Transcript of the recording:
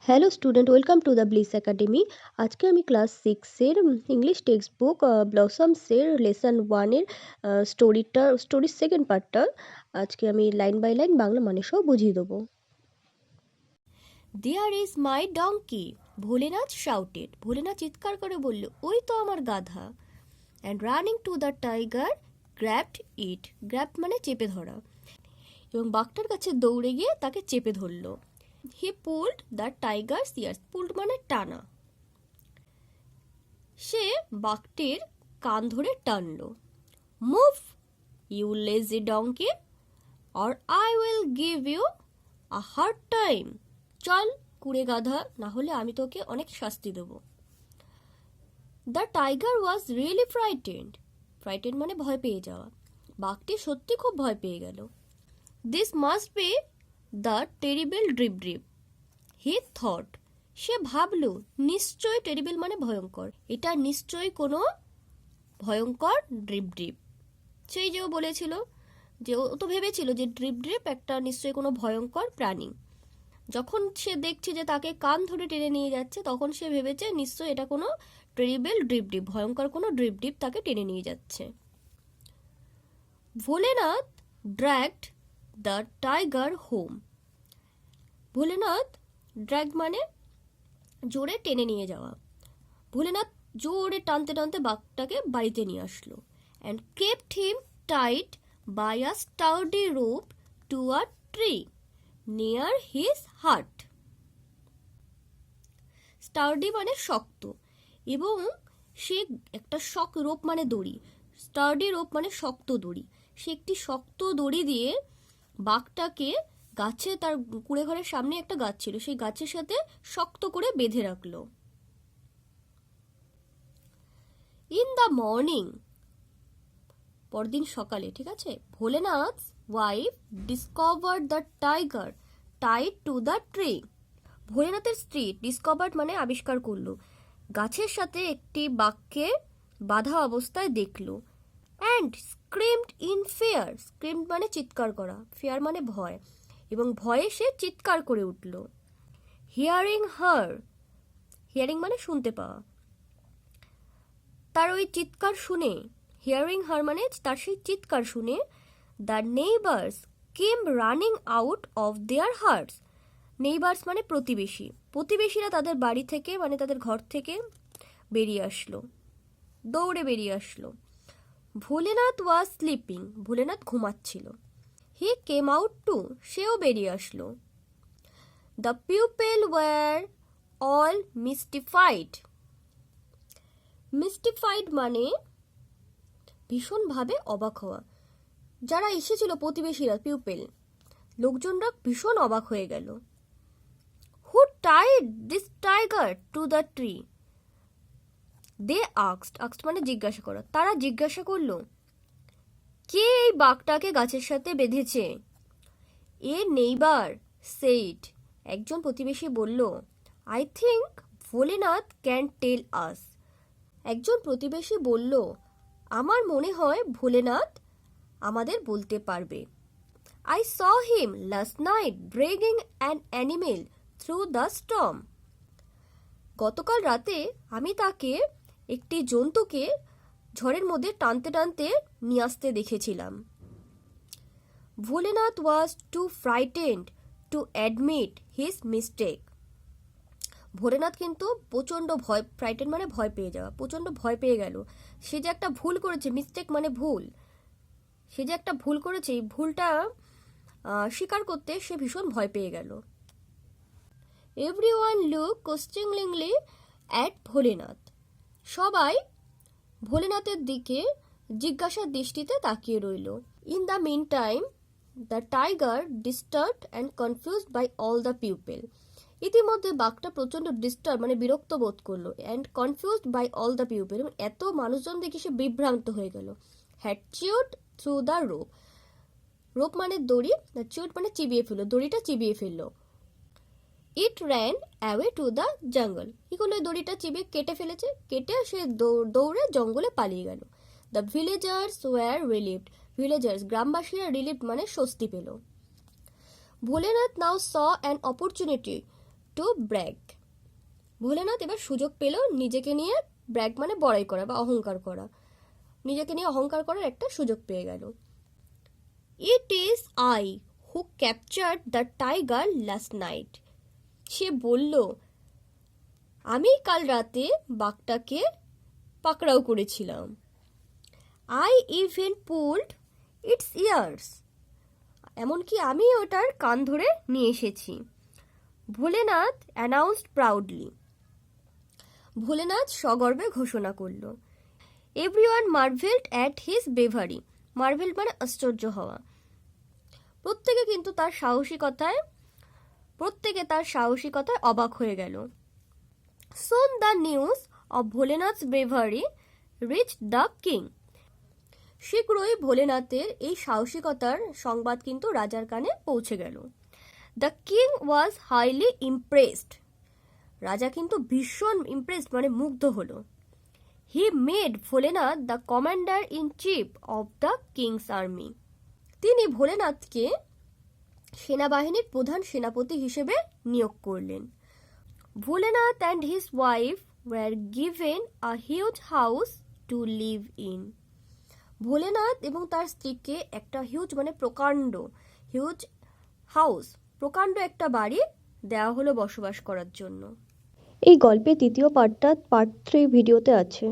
Hello student, welcome to the bliss academy. আজকে আমি class সিক্সের ইংলিশ টেক্সট বুক ব্লসমসের লেসন ওয়ানের স্টোরির সেকেন্ড পার্টটা আজকে আমি লাইন বাই লাইন বাংলা মানে সহ বুঝিয়ে দেবো। There is my donkey, Bholenath shouted. Bholenath চিৎকার করে বলল, ওই তো আমার গাধা। And running to the tiger grabbed it. Grab মানে চেপে ধরা। এবং বাঘটার কাছে দৌড়ে গিয়ে তাকে চেপে ধরল। He pulled the tiger's ears. Pulled মানে টানা। সে বাঘটির কান ধরে টানল। Move you lazy donkey, or I will give you a hard time. চল কুড়ে গাধা, না হলে আমি তোকে অনেক শাস্তি দেব। The tiger was really frightened. Frightened মানে ভয় পেয়ে যাওয়া। বাঘটি সত্যি খুব ভয় পেয়ে গেল। This must be the terrible drip drip, he thought. সে ভাবল, নিশ্চয় টেরিবল মানে ভয়ঙ্কর, এটা নিশ্চয়ই কোনো ভয়ঙ্কর ড্রিপ ড্রিপ। সেই যে ও বলেছিল, যে ও তো ভেবেছিল যে ড্রিপ ড্রিপ একটা নিশ্চয়ই কোনো ভয়ঙ্কর প্রাণী। যখন সে দেখছে যে তাকে কান ধরে টেনে নিয়ে যাচ্ছে, তখন সে ভেবেছে নিশ্চয়ই এটা কোনো টেরিবল ড্রিপ ডিপ, ভয়ঙ্কর কোনো ড্রিপ ডিপ তাকে টেনে নিয়ে যাচ্ছে। Bholenath dragged the tiger home. Bholenath drag মানে জোরে টেনে নিয়ে যাওয়া। ভোলেনাথ জোরে টানতে টানতে বাঘটাকে বাড়িতে নিয়ে আসলো। And kept him tight by a sturdy rope to a tree near his hut. Sturdy মানে শক্ত, এবং সে একটা রোপ মানে দড়ি। স্টার্ডি রোপ মানে শক্ত দড়ি। সে একটি শক্ত দড়ি দিয়ে বাঘটাকে গাছে, তার কুড়ে ঘরের সামনে একটা গাছ ছিল, সেই গাছের সাথে শক্ত করে বেঁধে রাখলো। ইন দ্য মর্নিং, পরদিন সকালে, ঠিক আছে, Bholenath wife discovered the tiger tied to the tree. ভোলেনাথের স্ত্রী ডিসকভার্ড মানে আবিষ্কার করলো, গাছের সাথে একটি বাঘকে বাঁধা অবস্থায় দেখলো। And screamed in fear. Screamed মানে চিৎকার করা, ফিয়ার মানে ভয়, এবং ভয়ে সে চিৎকার করে উঠল। হিয়ারিং হার, হিয়ারিং মানে শুনতে পাওয়া। তার ওই চিৎকার শুনে, হিয়ারিং হার মানে তার সেই চিৎকার শুনে, the neighbours came running out of their hearts. Neighbours মানে প্রতিবেশী। প্রতিবেশীরা তাদের বাড়ি থেকে, মানে তাদের ঘর থেকে বেরিয়ে আসলো, দৌড়ে বেরিয়ে আসলো। Bholenath was sleeping. ভোলেনাথ ঘুমাচ্ছিল। হি কেম আউট টু, সেও বেরিয়ে আসলো। The people were all mystified. Mystified মানে ভীষণভাবে অবাক হওয়া। যারা এসেছিল প্রতিবেশীরা, পিপল, লোকজনরা ভীষণ অবাক হয়ে গেল। Who tied this tiger to the tree, they asked. Asked মানে জিজ্ঞাসা করা। তারা জিজ্ঞাসা করলো, কে এই বাঘটাকে গাছের সাথে বেঁধেছে? এ নেইবার সেইড, একজন প্রতিবেশী বলল, I think Bholenath can tell us. একজন প্রতিবেশী বলল, আমার মনে হয় ভোলেনাথ আমাদের বলতে পারবে। I saw him last night dragging an animal through the storm. গতকাল রাতে আমি তাকে একটি জন্তুকে ঝড়ের মধ্যে টানতে টানতে নিয়ে আসতে দেখেছিলাম। Bholenath was too frightened to admit his mistake. Bholenath কিন্তু প্রচণ্ড ভয়, ফ্রাইটেন্ড মানে ভয় পেয়ে যাওয়া, প্রচণ্ড ভয় পেয়ে গেল। সে যে একটা ভুল করেছে, মিস্টেক মানে ভুল, সে যে একটা ভুল করেছে, এই ভুলটা স্বীকার করতে সে ভীষণ ভয় পেয়ে গেল। Everyone look questioningly at Bholenath. সবাই ভোলেনাথের দিকে জিজ্ঞাসার দৃষ্টিতে তাকিয়ে রইল। In the meantime the tiger disturbed and confused by all the people. ইতিমধ্যে বাঘটা প্রচণ্ড ডিস্টার্ব মানে বিরক্ত বোধ করলো, and confused by all the people, এবং এত মানুষজন দেখে সে বিভ্রান্ত হয়ে গেল। Had chewed through the rope. Rope মানে দড়ি, চিউড মানে চিবিয়ে ফেললো, দড়িটা চিবিয়ে ফেললো। It ran away to the jungle. কি করলো, দড়িটা চিবিয়ে কেটে ফেলেছে, কেটে সে দৌড়ে জঙ্গলে পালিয়ে গেল। The villagers were relieved. Villagers গ্রামবাসীরা, রিলিভড মানে স্বস্তি পেল। Bholenath now saw an opportunity to brag. Bholenath এবার সুযোগ পেল নিজেকে নিয়ে, ব্র্যাগ মানে বড়াই করা বা অহংকার করা, নিজেকে নিয়ে অহংকার করার একটা সুযোগ পেয়ে গেল। It is I who captured the tiger last night. সে বলল, আমি কাল রাতে বাঘটাকে পাকড়াও করেছিলাম। I even pulled its ears. এমনকি আমি ওটার কান ধরে নিয়ে এসেছি। Bholenath announced proudly. ভোলেনাথ সগর্বে ঘোষণা করল। Everyone marveled at his bravery. Marvel মানে আশ্চর্য হওয়া। প্রত্যেকে তার সাহসিকতায় অবাক হয়ে গেল। Soon the news of Bholenath's bravery reach the king. শীঘ্রই ভোলেনাথের এই সাহসিকতার সংবাদ কিন্তু রাজার কানে পৌঁছে গেল। The king was highly impressed. রাজা কিন্তু ভীষণ ইমপ্রেসড মানে মুগ্ধ হলো। He made Bholenath the commander in chief of the king's army. তিনি ভোলেনাথকে সেনাবাহিনীর প্রধান সেনাপতি হিসেবে নিয়োগ করলেন। Bholenath and his wife were given a huge house to live in. Bholenath এবং তার স্ত্রীকে একটা হিউজ মানে হিউজ হাউস, প্রকাণ্ড একটা বাড়ি দেওয়া হলো বসবাস করার জন্য। এই গল্পের দ্বিতীয় পার্টটা পার্ট 3 ভিডিওতে আছে।